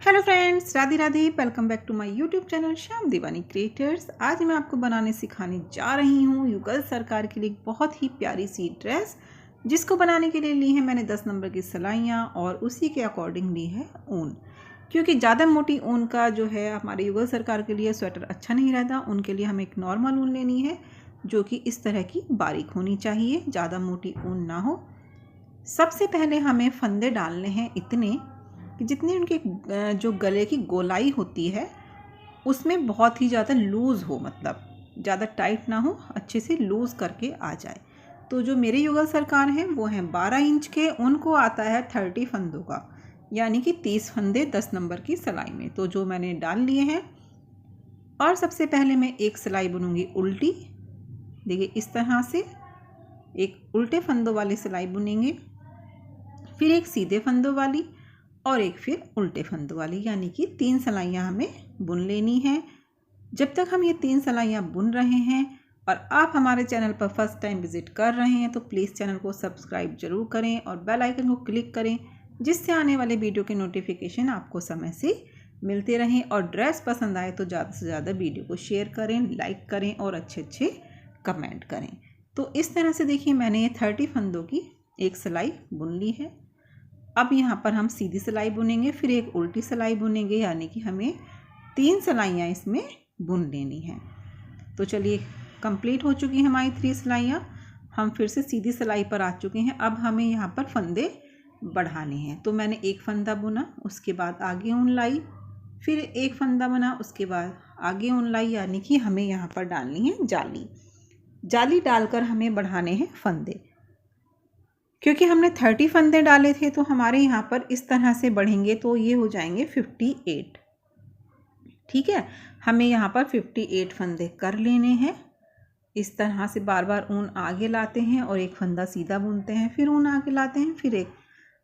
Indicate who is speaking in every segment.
Speaker 1: Hello friends, Radhe Radhe. Welcome back to my YouTube channel Shyam Diwani creators. आज मैं आपको बनाने सिखाने जा रही हूँ युगल सरकार के लिए एक बहुत ही प्यारी सी ड्रेस, जिसको बनाने के लिए ली है मैंने 10 नंबर की सिलाइयाँ और उसी के अकॉर्डिंग ली है ऊन। क्योंकि ज़्यादा मोटी ऊन का जो है हमारे युगल सरकार के लिए स्वेटर अच्छा नहीं रहता, उनके लिए हमें एक नॉर्मल ऊन लेनी है जो कि इस तरह की बारीक होनी चाहिए, ज़्यादा मोटी ऊन ना हो। सबसे पहले हमें फंदे डालने हैं इतने कि जितनी उनके जो गले की गोलाई होती है उसमें बहुत ही ज़्यादा लूज़ हो, मतलब ज़्यादा टाइट ना हो, अच्छे से लूज़ करके आ जाए। तो जो मेरे युगल सरकार हैं वो हैं 12 इंच के, उनको आता है 30 फंदों का, यानी कि 30 फंदे 10 नंबर की सिलाई में। तो जो मैंने डाल लिए हैं, और सबसे पहले मैं एक सिलाई बुनूंगी उल्टी। देखिए इस तरह से एक उल्टे फंदों वाली सिलाई बुनेंगे, फिर एक सीधे फंदों वाली और एक फिर उल्टे फंदों वाली, यानी कि 3 सिलाइयाँ हमें बुन लेनी है। जब तक हम ये 3 सिलाइयाँ बुन रहे हैं और आप हमारे चैनल पर फर्स्ट टाइम विज़िट कर रहे हैं तो प्लीज़ चैनल को सब्सक्राइब जरूर करें और बेल आइकन को क्लिक करें, जिससे आने वाले वीडियो के नोटिफिकेशन आपको समय से मिलते रहें। और ड्रेस पसंद आए तो ज़्यादा से ज़्यादा वीडियो को शेयर करें, लाइक करें और अच्छे अच्छे कमेंट करें। तो इस तरह से देखिए मैंने ये 30 फंदों की एक सिलाई बुन ली है। अब यहाँ पर हम सीधी सिलाई बुनेंगे, फिर एक उल्टी सिलाई बुनेंगे, यानी कि हमें 3 सिलाइयाँ इसमें बुन लेनी हैं। तो चलिए कंप्लीट हो चुकी हैं हमारी 3 सिलाइयाँ। हम फिर से सीधी सिलाई पर आ चुके हैं। अब हमें यहाँ पर फंदे बढ़ाने हैं। तो मैंने एक फंदा बुना, उसके बाद आगे ऊन लाई, फिर एक फंदा बना, उसके बाद आगे ऊन लाई, यानी कि हमें यहाँ पर डालनी है जाली। जाली डालकर हमें बढ़ाने हैं फंदे। क्योंकि हमने 30 फंदे डाले थे तो हमारे यहाँ पर इस तरह से बढ़ेंगे तो ये हो जाएंगे 58। ठीक है, हमें यहाँ पर 58 फंदे कर लेने हैं। इस तरह से बार बार ऊन आगे लाते हैं और एक फंदा सीधा बुनते हैं, फिर ऊन आगे लाते हैं, फिर एक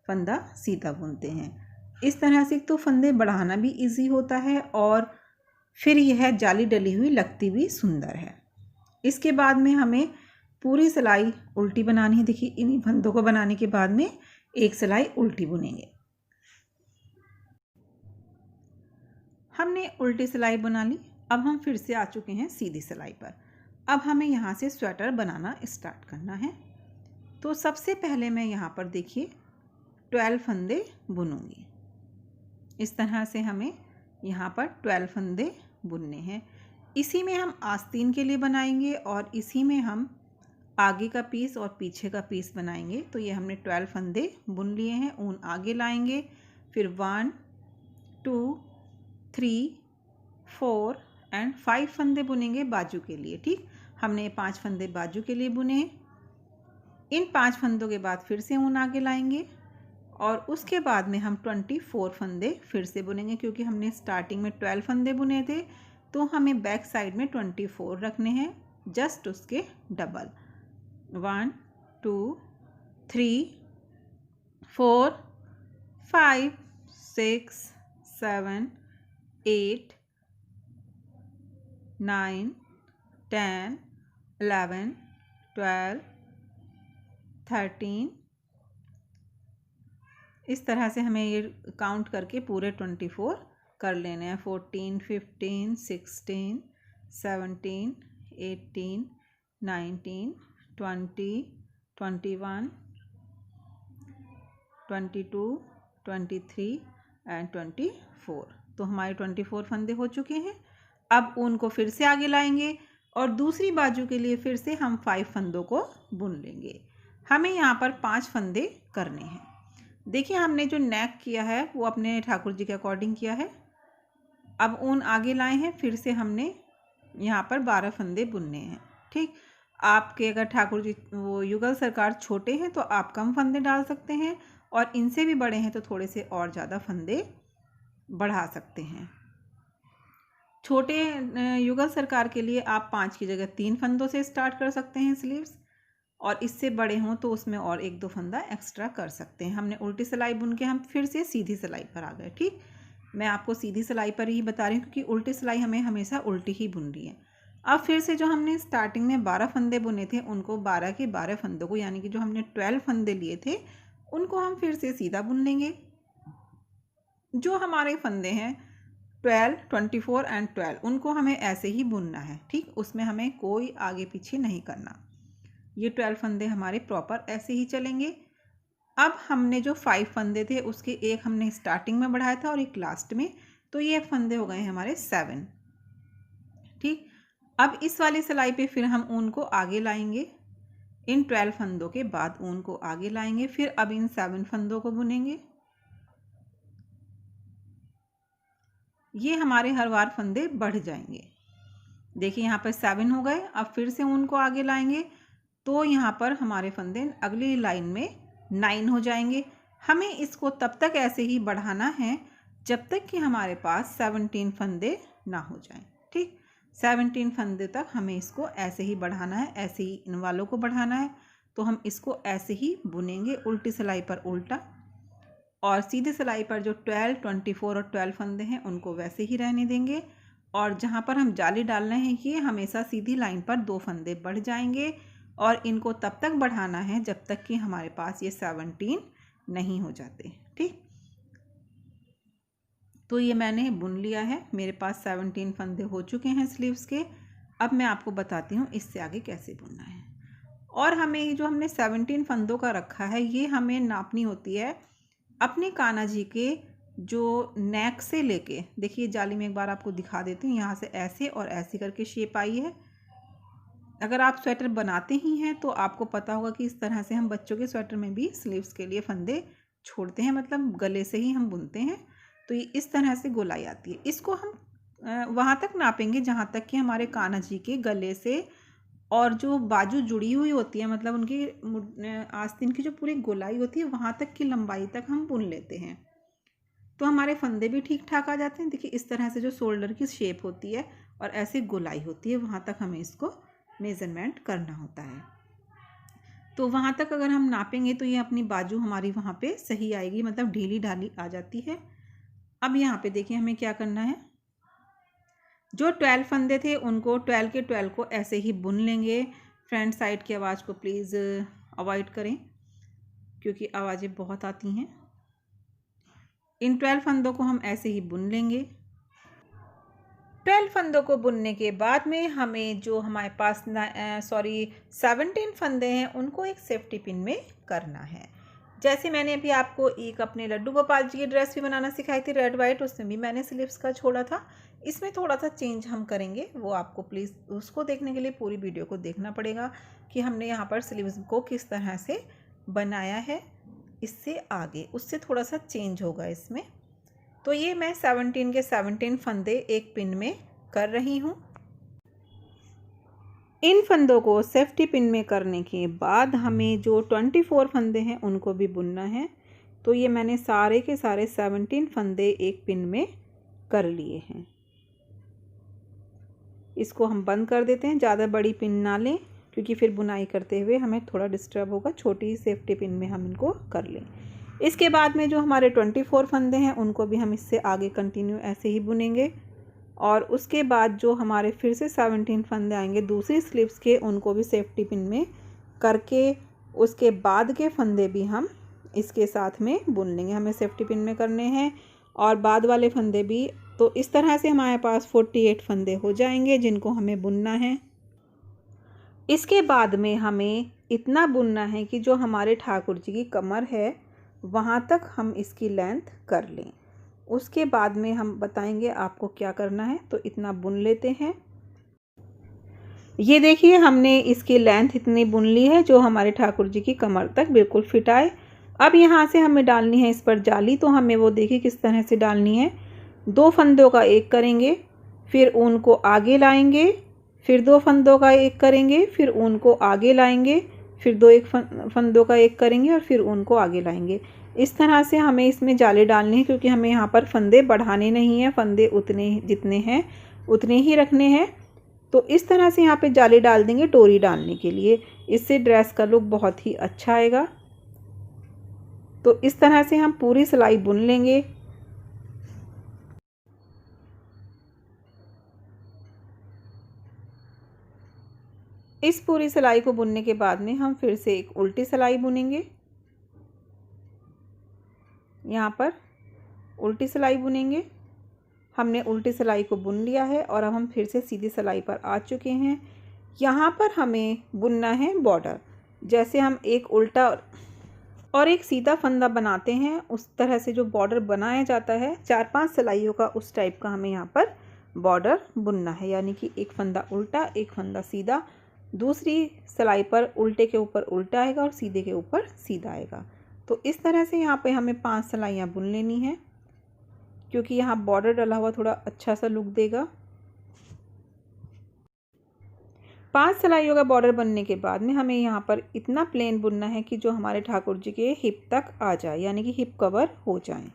Speaker 1: फंदा सीधा बुनते हैं। इस तरह से तो फंदे बढ़ाना भी इजी होता है और फिर यह जाली डली हुई लगती भी सुंदर है। इसके बाद में हमें पूरी सिलाई उल्टी बनानी है। देखिए इन्हीं फंदों को बनाने के बाद में एक सिलाई उल्टी बुनेंगे। हमने उल्टी सिलाई बना ली। अब हम फिर से आ चुके हैं सीधी सिलाई पर। अब हमें यहाँ से स्वेटर बनाना स्टार्ट करना है। तो सबसे पहले मैं यहाँ पर देखिए 12 फंदे बुनूंगी। इस तरह से हमें यहाँ पर 12 फंदे बुनने हैं। इसी में हम आस्तीन के लिए बनाएंगे और इसी में हम आगे का पीस और पीछे का पीस बनाएंगे। तो ये हमने 12 फंदे बुन लिए हैं। ऊन आगे लाएंगे, फिर 1 2 3 4 एंड 5 फंदे बुनेंगे बाजू के लिए। ठीक, हमने 5 फंदे बाजू के लिए बुने। इन 5 फंदों के बाद फिर से ऊन आगे लाएंगे और उसके बाद में हम 24 फंदे फिर से बुनेंगे। क्योंकि हमने स्टार्टिंग में 12 फंदे बुने थे तो हमें बैक साइड में 24 रखने हैं, जस्ट उसके डबल। 1 2 3 4 5 6 7 8 9 10 11 12 13। इस तरह से हमें ये काउंट करके पूरे 24 कर लेने हैं। 14 15 16 17 18 19 20 21 22 23 एंड 24। तो हमारे 24 फंदे हो चुके हैं। अब ऊन को फिर से आगे लाएंगे और दूसरी बाजू के लिए फिर से हम 5 फंदों को बुन लेंगे। हमें यहाँ पर 5 फंदे करने हैं। देखिए हमने जो नेक किया है वो अपने ठाकुर जी के अकॉर्डिंग किया है। अब ऊन आगे लाए हैं, फिर से हमने यहाँ पर 12 फंदे बुनने हैं। ठीक, आपके अगर ठाकुर जी वो युगल सरकार छोटे हैं तो आप कम फंदे डाल सकते हैं, और इनसे भी बड़े हैं तो थोड़े से और ज़्यादा फंदे बढ़ा सकते हैं। छोटे युगल सरकार के लिए आप 5 की जगह 3 फंदों से स्टार्ट कर सकते हैं स्लीव्स, और इससे बड़े हों तो उसमें और 1-2 फंदा एक्स्ट्रा कर सकते हैं। हमने उल्टी सिलाई बुन के हम फिर से सीधी सिलाई पर आ गए। ठीक, मैं आपको सीधी सिलाई पर ही बता रही हूँ क्योंकि उल्टी सिलाई हमें हमेशा उल्टी ही बुन रही है। अब फिर से जो हमने स्टार्टिंग में 12 फंदे बुने थे उनको 12 के 12 फंदों को, यानी कि जो हमने 12 फंदे लिए थे उनको हम फिर से सीधा बुन लेंगे। जो हमारे फंदे हैं 12, 24 एंड 12 उनको हमें ऐसे ही बुनना है, ठीक। उसमें हमें कोई आगे पीछे नहीं करना। ये 12 फंदे हमारे प्रॉपर ऐसे ही चलेंगे। अब हमने जो 5 फंदे थे उसके एक हमने स्टार्टिंग में बढ़ाया था और एक लास्ट में, तो ये फंदे हो गए हमारे 7, ठीक। अब इस वाली सिलाई पे फिर हम ऊन को आगे लाएंगे। इन 12 फंदों के बाद ऊन को आगे लाएंगे, फिर अब इन 7 फंदों को बुनेंगे। ये हमारे हर बार फंदे बढ़ जाएंगे। देखिए यहाँ पर 7 हो गए। अब फिर से ऊन को आगे लाएंगे तो यहाँ पर हमारे फंदे अगली लाइन में 9 हो जाएंगे। हमें इसको तब तक ऐसे ही बढ़ाना है जब तक कि हमारे पास 17 फंदे ना हो जाएं, ठीक। 17 फंदे तक हमें इसको ऐसे ही बढ़ाना है, ऐसे ही इन वालों को बढ़ाना है। तो हम इसको ऐसे ही बुनेंगे, उल्टी सिलाई पर उल्टा, और सीधी सिलाई पर जो 12, 24 और 12 फंदे हैं उनको वैसे ही रहने देंगे। और जहाँ पर हम जाली डाल रहे हैं ये हमेशा सीधी लाइन पर 2 फंदे बढ़ जाएंगे, और इनको तब तक बढ़ाना है जब तक कि हमारे पास ये 17 नहीं हो जाते, ठीक। तो ये मैंने बुन लिया है, मेरे पास 17 फंदे हो चुके हैं स्लीव्स के। अब मैं आपको बताती हूँ इससे आगे कैसे बुनना है। और हमें ये जो हमने 17 फंदों का रखा है ये हमें नापनी होती है अपने कान्हा जी के जो नेक से लेके, देखिए जाली में एक बार आपको दिखा देती हूँ, यहाँ से ऐसे और ऐसे करके शेप आई है। अगर आप स्वेटर बनाते ही हैं तो आपको पता होगा कि इस तरह से हम बच्चों के स्वेटर में भी स्लीव्स के लिए फंदे छोड़ते हैं, मतलब गले से ही हम बुनते हैं। तो ये इस तरह से गोलाई आती है। इसको हम वहाँ तक नापेंगे जहाँ तक कि हमारे कान्हा जी के गले से और जो बाजू जुड़ी हुई होती है, मतलब उनकी आस्तीन की जो पूरी गोलाई होती है वहाँ तक की लंबाई तक हम बुन लेते हैं, तो हमारे फंदे भी ठीक ठाक आ जाते हैं। देखिए इस तरह से जो शोल्डर की शेप होती है और ऐसे गोलाई होती है, वहाँ तक हमें इसको मेज़रमेंट करना होता है। तो वहाँ तक अगर हम नापेंगे तो ये अपनी बाजू हमारी वहाँ पे सही आएगी, मतलब ढीली ढाली आ जाती है। अब यहाँ पे देखिए हमें क्या करना है, जो 12 फंदे थे उनको 12 के 12 को ऐसे ही बुन लेंगे। फ्रंट साइड की आवाज़ को प्लीज़ अवॉइड करें क्योंकि आवाज़ें बहुत आती हैं। इन 12 फंदों को हम ऐसे ही बुन लेंगे। 12 फंदों को बुनने के बाद में हमें जो हमारे पास 17 फंदे हैं उनको एक सेफ्टी पिन में करना है। जैसे मैंने अभी आपको एक अपने लड्डू गोपाल जी की ड्रेस भी बनाना सिखाई थी रेड वाइट, उसमें भी मैंने स्लीव्स का छोड़ा था। इसमें थोड़ा सा चेंज हम करेंगे, वो आपको प्लीज़ उसको देखने के लिए पूरी वीडियो को देखना पड़ेगा कि हमने यहाँ पर स्लीव्स को किस तरह से बनाया है। इससे आगे उससे थोड़ा सा चेंज होगा इसमें। तो ये मैं 17 के 17 फंदे एक पिन में कर रही हूँ। इन फंदों को सेफ्टी पिन में करने के बाद हमें जो 24 फंदे हैं उनको भी बुनना है। तो ये मैंने सारे के सारे 17 फंदे एक पिन में कर लिए हैं। इसको हम बंद कर देते हैं, ज़्यादा बड़ी पिन ना लें क्योंकि फिर बुनाई करते हुए हमें थोड़ा डिस्टर्ब होगा। छोटी सेफ्टी पिन में हम इनको कर लें। इसके बाद में जो हमारे 24 फंदे हैं उनको भी हम इससे आगे कंटिन्यू ऐसे ही बुनेंगे, और उसके बाद जो हमारे फिर से 17 फंदे आएंगे दूसरी स्लीव्स के, उनको भी सेफ्टी पिन में करके उसके बाद के फंदे भी हम इसके साथ में बुन लेंगे। हमें सेफ्टी पिन में करने हैं और बाद वाले फंदे भी। तो इस तरह से हमारे पास 48 फंदे हो जाएंगे जिनको हमें बुनना है। इसके बाद में हमें इतना बुनना है कि जो हमारे ठाकुर जी की कमर है वहाँ तक हम इसकी लेंथ कर लें। उसके बाद में हम बताएंगे आपको क्या करना है। तो इतना बुन लेते हैं। ये देखिए हमने इसकी लेंथ इतनी बुन ली है जो हमारे ठाकुर जी की कमर तक बिल्कुल फिट आए। अब यहाँ से हमें डालनी है इस पर जाली, तो हमें वो देखिए किस तरह से डालनी है। 2 फंदों का एक करेंगे, फिर ऊन को आगे लाएंगे, फिर 2 फंदों का एक करेंगे, फिर ऊन को आगे लाएंगे, फिर 2 फंदों का एक करेंगे और फिर ऊन को आगे लाएंगे। इस तरह से हमें इसमें जाली डालनी है क्योंकि हमें यहाँ पर फंदे बढ़ाने नहीं हैं, फंदे उतने जितने हैं उतने ही रखने हैं। तो इस तरह से यहाँ पे जाली डाल देंगे डोरी डालने के लिए, इससे ड्रेस का लुक बहुत ही अच्छा आएगा। तो इस तरह से हम पूरी सिलाई बुन लेंगे। इस पूरी सिलाई को बुनने के बाद में हम फिर से एक उल्टी सिलाई बुनेंगे यहाँ पर। उल्टी सिलाई बुनेंगे। हमने उल्टी सिलाई को बुन लिया है और अब हम फिर से सीधी सिलाई पर आ चुके हैं। यहाँ पर हमें बुनना है बॉर्डर। जैसे हम एक उल्टा और एक सीधा फंदा बनाते हैं उस तरह से जो बॉर्डर बनाया जाता है 4-5 सिलाइयों का, उस टाइप का हमें यहाँ पर बॉर्डर बुनना है। यानी कि एक फंदा उल्टा, एक फंदा सीधा, दूसरी सिलाई पर उल्टे के ऊपर उल्टा आएगा और सीधे के ऊपर सीधा आएगा। तो इस तरह से यहाँ पे हमें 5 सिलाइयाँ बुन लेनी है, क्योंकि यहाँ बॉर्डर डला हुआ थोड़ा अच्छा सा लुक देगा। 5 सिलाइयों का बॉर्डर बनने के बाद में हमें यहाँ पर इतना प्लेन बुनना है कि जो हमारे ठाकुर जी के हिप तक आ जाए, यानी कि हिप कवर हो जाए।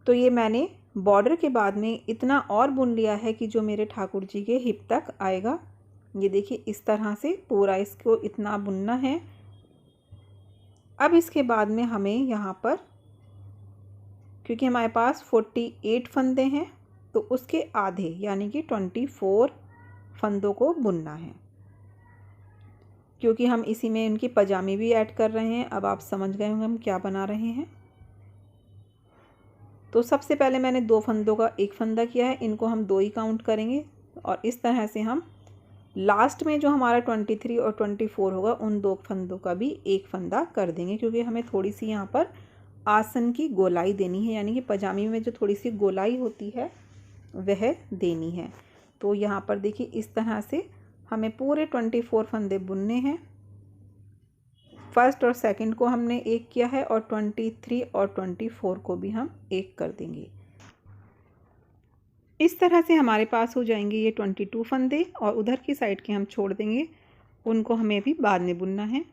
Speaker 1: तो ये मैंने बॉर्डर के बाद में इतना और बुन लिया है कि जो मेरे ठाकुर जी के हिप तक आएगा। ये देखिए इस तरह से पूरा इसको इतना बुनना है। अब इसके बाद में हमें यहाँ पर, क्योंकि हमारे पास 48 फंदे हैं, तो उसके आधे यानी कि 24 फंदों को बुनना है, क्योंकि हम इसी में इनकी पजामी भी ऐड कर रहे हैं। अब आप समझ गए होंगे हम क्या बना रहे हैं। तो सबसे पहले मैंने 2 फंदों का एक फंदा किया है, इनको हम 2 ही काउंट करेंगे। और इस तरह से हम लास्ट में जो हमारा 23 और 24 होगा उन 2 फंदों का भी एक फंदा कर देंगे, क्योंकि हमें थोड़ी सी यहाँ पर आसन की गोलाई देनी है, यानी कि पजामी में जो थोड़ी सी गोलाई होती है वह देनी है। तो यहाँ पर देखिए इस तरह से हमें पूरे 24 फंदे बुनने हैं। फर्स्ट और सेकंड को हमने एक किया है और 23 और 24 को भी हम एक कर देंगे। इस तरह से हमारे पास हो जाएंगे ये 22 फंदे, और उधर की साइड के हम छोड़ देंगे, उनको हमें भी बाद में बुनना है।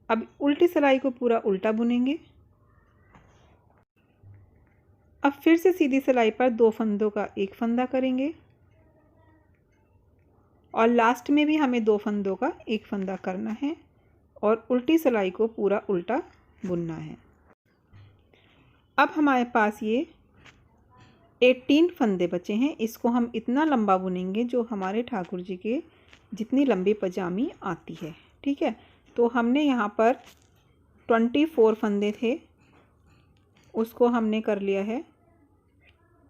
Speaker 1: अब उल्टी सिलाई को पूरा उल्टा बुनेंगे। अब फिर से सीधी सिलाई पर 2 फंदों का एक फंदा करेंगे और लास्ट में भी हमें 2 फंदों का एक फंदा करना है और उल्टी सिलाई को पूरा उल्टा बुनना है। अब हमारे पास ये 18 फंदे बचे हैं। इसको हम इतना लंबा बुनेंगे जो हमारे ठाकुर जी के जितनी लंबी पजामी आती है। ठीक है, तो हमने यहाँ पर 24 फंदे थे, उसको हमने कर लिया है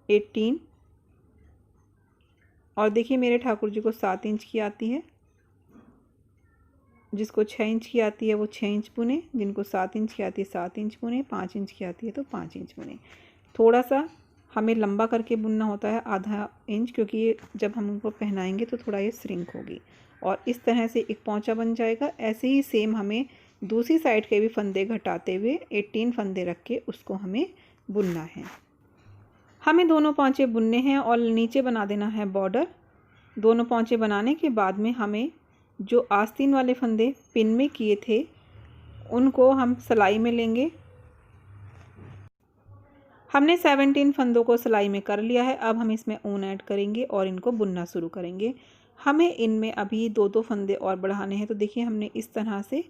Speaker 1: 18। और देखिए मेरे ठाकुर जी को 7 इंच की आती है, जिसको 6 इंच की आती है वो 6 इंच बुने, जिनको 7 इंच की आती है 7 इंच बुने, 5 इंच की आती है तो 5 इंच बुने। थोड़ा सा हमें लंबा करके बुनना होता है, आधा इंच, क्योंकि ये जब हम उनको पहनाएंगे तो थोड़ा ये श्रिंक होगी और इस तरह से एक पौंचा बन जाएगा। ऐसे ही सेम हमें दूसरी साइड के भी फंदे घटाते हुए 18 फंदे रख के उसको हमें बुनना है। हमें दोनों पौंचे बुनने हैं और नीचे बना देना है बॉर्डर। दोनों पौंचे बनाने के बाद में हमें जो आस्तीन वाले फंदे पिन में किए थे उनको हम सिलाई में लेंगे। हमने 17 फंदों को सिलाई में कर लिया है। अब हम इसमें ऊन ऐड करेंगे और इनको बुनना शुरू करेंगे। हमें इनमें अभी 2-2 फंदे और बढ़ाने हैं। तो देखिए हमने इस तरह से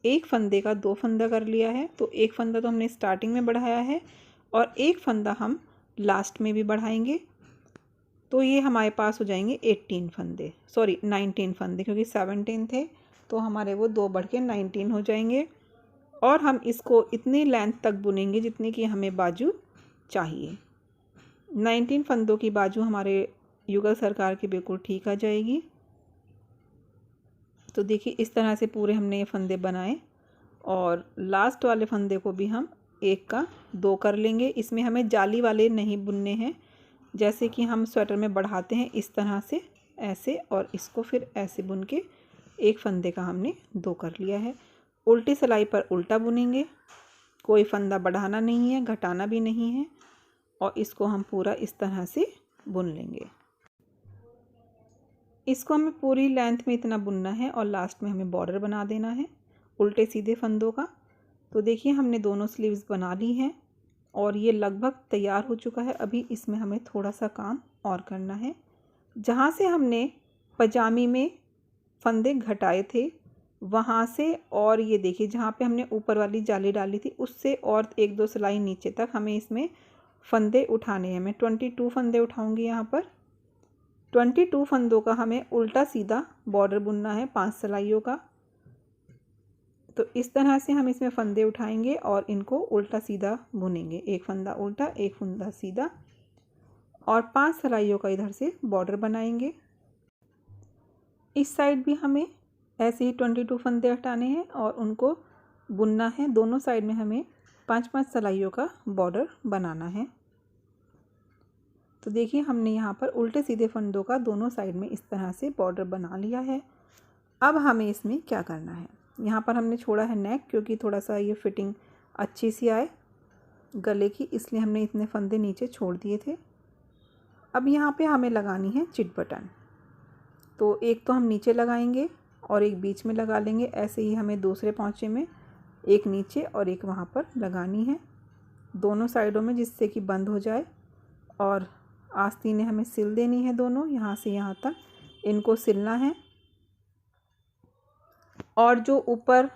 Speaker 1: एक फंदे का 2 फंदा कर लिया है। तो एक फंदा तो हमने स्टार्टिंग में बढ़ाया है और एक फंदा हम लास्ट में भी बढ़ाएंगे। तो ये हमारे पास हो जाएंगे 19 फंदे, सॉरी 19 फंदे, क्योंकि 17 थे तो हमारे वो 2 बढ़ के 19 हो जाएंगे। और हम इसको इतनी लेंथ तक बुनेंगे जितनी कि हमें बाजू चाहिए। 19 फंदों की बाजू हमारे युगल सरकार की बिल्कुल ठीक आ जाएगी। तो देखिए इस तरह से पूरे हमने ये फंदे बनाए और लास्ट वाले फंदे को भी हम एक का 2 कर लेंगे। इसमें हमें जाली वाले नहीं बुनने हैं, जैसे कि हम स्वेटर में बढ़ाते हैं इस तरह से ऐसे, और इसको फिर ऐसे बुन के एक फंदे का हमने 2 कर लिया है। उल्टी सिलाई पर उल्टा बुनेंगे, कोई फंदा बढ़ाना नहीं है, घटाना भी नहीं है, और इसको हम पूरा इस तरह से बुन लेंगे। इसको हमें पूरी लेंथ में इतना बुनना है और लास्ट में हमें बॉर्डर बना देना है उल्टे सीधे फंदों का। तो देखिए हमने दोनों स्लीव्स बना ली हैं और ये लगभग तैयार हो चुका है। अभी इसमें हमें थोड़ा सा काम और करना है। जहाँ से हमने पजामी में फंदे घटाए थे वहाँ से, और ये देखिए जहाँ पे हमने ऊपर वाली जाली डाली थी उससे और 1-2 सिलाई नीचे तक हमें इसमें फंदे उठाने हैं। मैं 22 फंदे उठाऊंगी। यहाँ पर 22 फंदों का हमें उल्टा सीधा बॉर्डर बुनना है 5 सिलाइयों का। तो इस तरह से हम इसमें फंदे उठाएंगे और इनको उल्टा सीधा बुनेंगे, एक फंदा उल्टा एक फंदा सीधा, और 5 सिलाइयों का इधर से बॉर्डर बनाएंगे। इस साइड भी हमें ऐसे ही 22 फंदे हटाने हैं और उनको बुनना है। दोनों साइड में हमें 5-5 सिलाइयों का बॉर्डर बनाना है। तो देखिए हमने यहाँ पर उल्टे सीधे फंदों का दोनों साइड में इस तरह से बॉर्डर बना लिया है। अब हमें इसमें क्या करना है, यहाँ पर हमने छोड़ा है नेक, क्योंकि थोड़ा सा ये फिटिंग अच्छी सी आए गले की, इसलिए हमने इतने फंदे नीचे छोड़ दिए थे। अब यहाँ पे हमें लगानी है चिट बटन। तो एक तो हम नीचे लगाएंगे और एक बीच में लगा लेंगे। ऐसे ही हमें दूसरे पोंचे में एक नीचे और एक वहाँ पर लगानी है, दोनों साइडों में, जिससे कि बंद हो जाए। और आस्तीनें हमें सिल देनी है दोनों, यहाँ से यहाँ तक इनको सिलना है। और जो ऊपर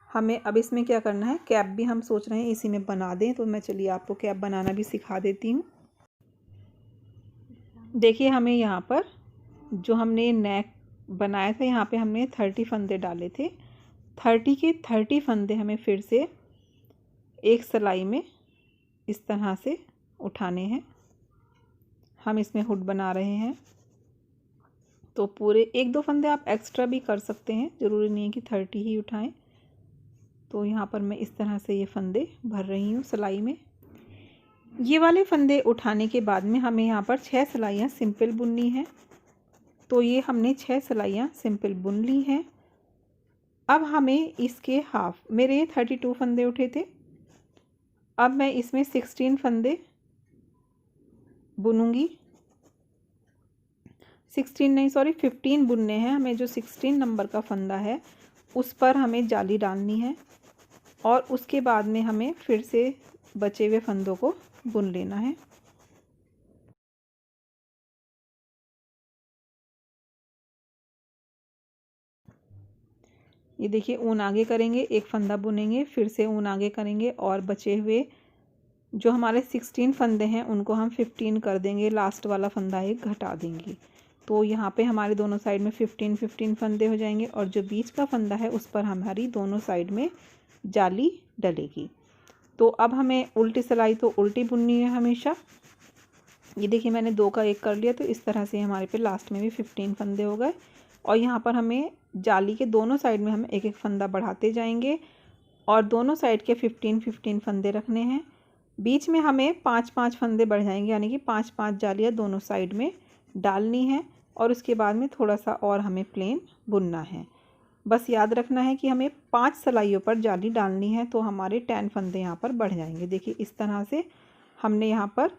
Speaker 1: हमें अब इसमें क्या करना है, कैप भी हम सोच रहे हैं इसी में बना दें। तो मैं चलिए आपको कैप बनाना भी सिखा देती हूँ। देखिए हमें यहाँ पर जो हमने नेक बनाया था, यहाँ पे हमने 30 फंदे डाले थे। 30 के 30 फंदे हमें फिर से एक सिलाई में इस तरह से उठाने हैं। हम इसमें हुड बना रहे हैं, तो पूरे 1-2 फंदे आप एक्स्ट्रा भी कर सकते हैं, ज़रूरी नहीं है कि 30 ही उठाएं। तो यहाँ पर मैं इस तरह से ये फंदे भर रही हूँ सिलाई में। ये वाले फंदे उठाने के बाद में हमें यहाँ पर 6 सिलाइयाँ सिंपल बुननी है। तो ये हमने 6 सिलाइयाँ सिंपल बुन ली हैं। अब हमें इसके हाफ, मेरे 32 फंदे उठे थे, अब मैं इसमें 16 फंदे बुनूंगी। 16 नहीं, सॉरी 15 बुनने हैं हमें। जो 16 नंबर का फंदा है उस पर हमें जाली डालनी है और उसके बाद में हमें फिर से बचे हुए फंदों को बुन लेना है। ये देखिए ऊन आगे करेंगे, एक फंदा बुनेंगे, फिर से ऊन आगे करेंगे और बचे हुए जो हमारे 16 फंदे हैं उनको हम 15 कर देंगे, लास्ट वाला फंदा एक घटा देंगे। तो यहाँ पे हमारे दोनों साइड में 15-15 फंदे हो जाएंगे और जो बीच का फंदा है उस पर हमारी दोनों साइड में जाली डलेगी। तो अब हमें उल्टी सिलाई तो उल्टी बुननी है हमेशा। ये देखिए मैंने 2 का 1 कर लिया, तो इस तरह से हमारे पे लास्ट में भी 15 फंदे हो गए। और यहाँ पर हमें जाली के दोनों साइड में हम एक एक फंदा बढ़ाते जाएंगे और दोनों साइड के 15-15 फंदे रखने हैं। बीच में हमें 5-5 फंदे बढ़ जाएंगे, यानी कि 5-5 जालियाँ दोनों साइड में डालनी है। और उसके बाद में थोड़ा सा और हमें प्लेन बुनना है। बस याद रखना है कि हमें 5 सिलाइयों पर जाली डालनी है, तो हमारे 10 फंदे यहाँ पर बढ़ जाएंगे। देखिए इस तरह से हमने यहाँ पर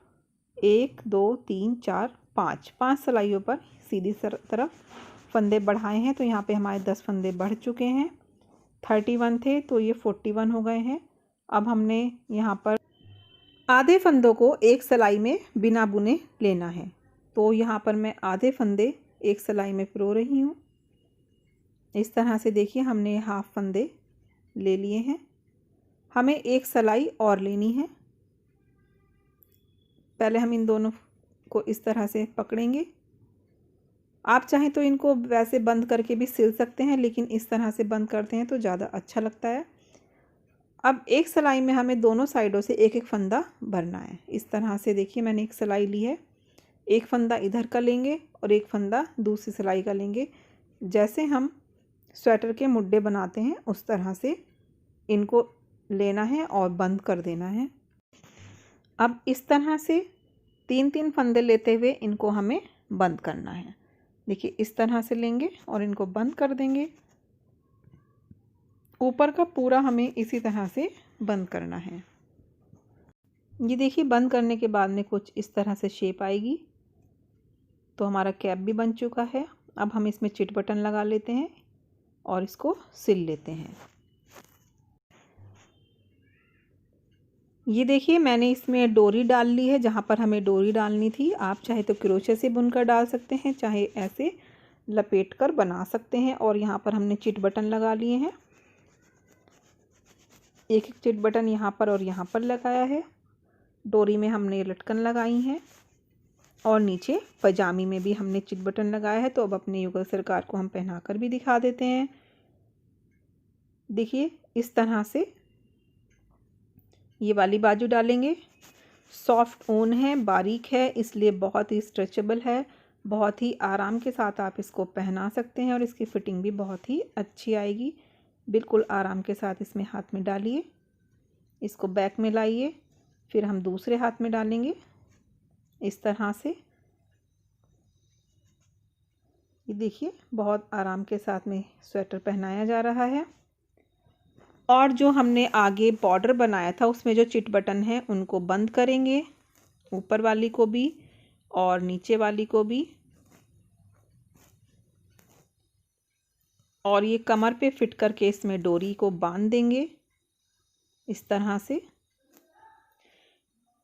Speaker 1: 1 2 3 4 5 सिलाइयों पर सीधी तरफ फंदे बढ़ाए हैं। तो यहाँ पे हमारे 10 फंदे बढ़ चुके हैं। 31 थे तो ये 41 हो गए हैं। अब हमने यहाँ पर आधे फंदों को एक सिलाई में बिना बुने लेना है। तो यहाँ पर मैं आधे फंदे एक सिलाई में पिरो रही हूँ। इस तरह से देखिए हमने हाफ फंदे ले लिए हैं। हमें एक सिलाई और लेनी है। पहले हम इन दोनों को इस तरह से पकड़ेंगे। आप चाहें तो इनको वैसे बंद करके भी सिल सकते हैं, लेकिन इस तरह से बंद करते हैं तो ज़्यादा अच्छा लगता है। अब एक सिलाई में हमें दोनों साइडों से एक एक फंदा भरना है। इस तरह से देखिए मैंने एक सिलाई ली है, एक फंदा इधर का लेंगे और एक फंदा दूसरी सिलाई का लेंगे। जैसे हम स्वेटर के मुड्डे बनाते हैं उस तरह से इनको लेना है और बंद कर देना है। अब इस तरह से 3-3 फंदे लेते हुए इनको हमें बंद करना है। देखिए इस तरह से लेंगे और इनको बंद कर देंगे। ऊपर का पूरा हमें इसी तरह से बंद करना है। ये देखिए बंद करने के बाद में कुछ इस तरह से शेप आएगी। तो हमारा कैप भी बन चुका है। अब हम इसमें चिट बटन लगा लेते हैं और इसको सिल लेते हैं। ये देखिए मैंने इसमें डोरी डाल ली है जहाँ पर हमें डोरी डालनी थी। आप चाहे तो क्रोशे से बुनकर डाल सकते हैं, चाहे ऐसे लपेट कर बना सकते हैं। और यहाँ पर हमने चिट बटन लगा लिए हैं, एक एक चिट बटन यहाँ पर और यहाँ पर लगाया है। डोरी में हमने लटकन लगाई हैं और नीचे पजामी में भी हमने चिट बटन लगाया है। तो अब अपने युगल सरकार को हम पहना कर भी दिखा देते हैं। देखिए इस तरह से ये वाली बाजू डालेंगे। सॉफ्ट ऊन है, बारीक है, इसलिए बहुत ही स्ट्रेचेबल है। बहुत ही आराम के साथ आप इसको पहना सकते हैं और इसकी फिटिंग भी बहुत ही अच्छी आएगी। बिल्कुल आराम के साथ इसमें हाथ में डालिए, इसको बैक में लाइए, फिर हम दूसरे हाथ में डालेंगे इस तरह से। ये देखिए बहुत आराम के साथ में स्वेटर पहनाया जा रहा है। और जो हमने आगे बॉर्डर बनाया था उसमें जो चिट बटन है उनको बंद करेंगे, ऊपर वाली को भी और नीचे वाली को भी। और ये कमर पे फिट करके इसमें डोरी को बांध देंगे इस तरह से,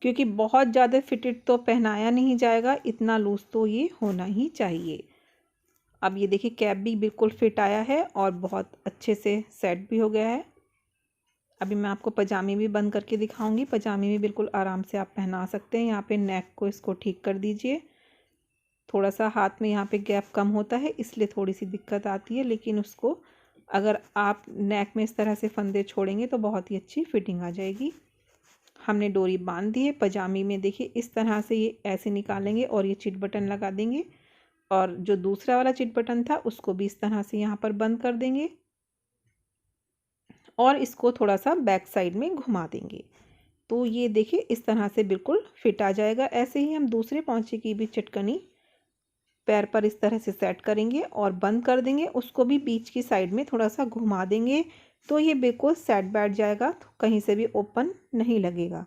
Speaker 1: क्योंकि बहुत ज़्यादा फिटेड तो पहनाया नहीं जाएगा, इतना लूज़ तो ये होना ही चाहिए। अब ये देखिए कैप भी बिल्कुल फिट आया है और बहुत अच्छे से सेट भी हो गया है। अभी मैं आपको पजामे भी बंद करके दिखाऊंगी। पजामे भी बिल्कुल आराम से आप पहना सकते हैं। यहाँ पे नेक को इसको ठीक कर दीजिए। थोड़ा सा हाथ में यहाँ पे गैप कम होता है इसलिए थोड़ी सी दिक्कत आती है, लेकिन उसको अगर आप नेक में इस तरह से फंदे छोड़ेंगे तो बहुत ही अच्छी फिटिंग आ जाएगी। हमने डोरी बांध दी है। पजामे में देखिए इस तरह से ये ऐसे निकालेंगे और ये चिट बटन लगा देंगे, और जो दूसरा वाला चिट बटन था उसको भी इस तरह से यहाँ पर बंद कर देंगे और इसको थोड़ा सा बैक साइड में घुमा देंगे। तो ये देखिए इस तरह से बिल्कुल फिट आ जाएगा। ऐसे ही हम दूसरे पौंचे की भी चटकनी पैर पर इस तरह से सेट करेंगे और बंद कर देंगे। उसको भी बीच की साइड में थोड़ा सा घुमा देंगे तो ये बिल्कुल सेट बैठ जाएगा, तो कहीं से भी ओपन नहीं लगेगा।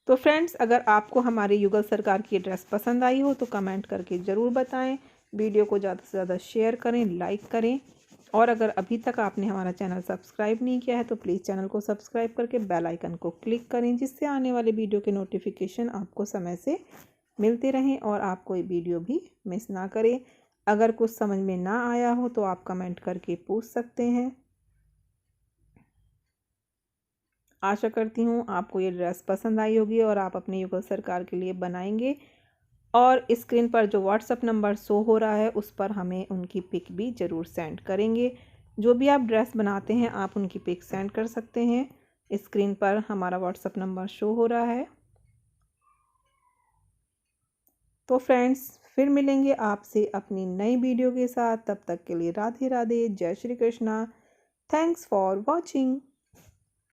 Speaker 1: तो फ्रेंड्स, अगर आपको हमारे युगल सरकार की ड्रेस पसंद आई हो तो कमेंट करके ज़रूर बताएं। वीडियो को ज़्यादा से ज़्यादा शेयर करें, लाइक करें, और अगर अभी तक आपने हमारा चैनल सब्सक्राइब नहीं किया है तो प्लीज़ चैनल को सब्सक्राइब करके बेल आइकन को क्लिक करें, जिससे आने वाले वीडियो के नोटिफिकेशन आपको समय से मिलते रहें और आप कोई वीडियो भी मिस ना करें। अगर कुछ समझ में ना आया हो तो आप कमेंट करके पूछ सकते हैं। आशा करती हूँ आपको ये ड्रेस पसंद आई होगी और आप अपने युगल सरकार के लिए बनाएंगे। और स्क्रीन पर जो व्हाट्सअप नंबर शो हो रहा है उस पर हमें उनकी पिक भी ज़रूर सेंड करेंगे। जो भी आप ड्रेस बनाते हैं आप उनकी पिक सेंड कर सकते हैं। स्क्रीन पर हमारा व्हाट्सअप नंबर शो हो रहा है। तो फ्रेंड्स, फिर मिलेंगे आपसे अपनी नई वीडियो के साथ। तब तक के लिए राधे राधे, जय Shri Krishna. Thanks for watching.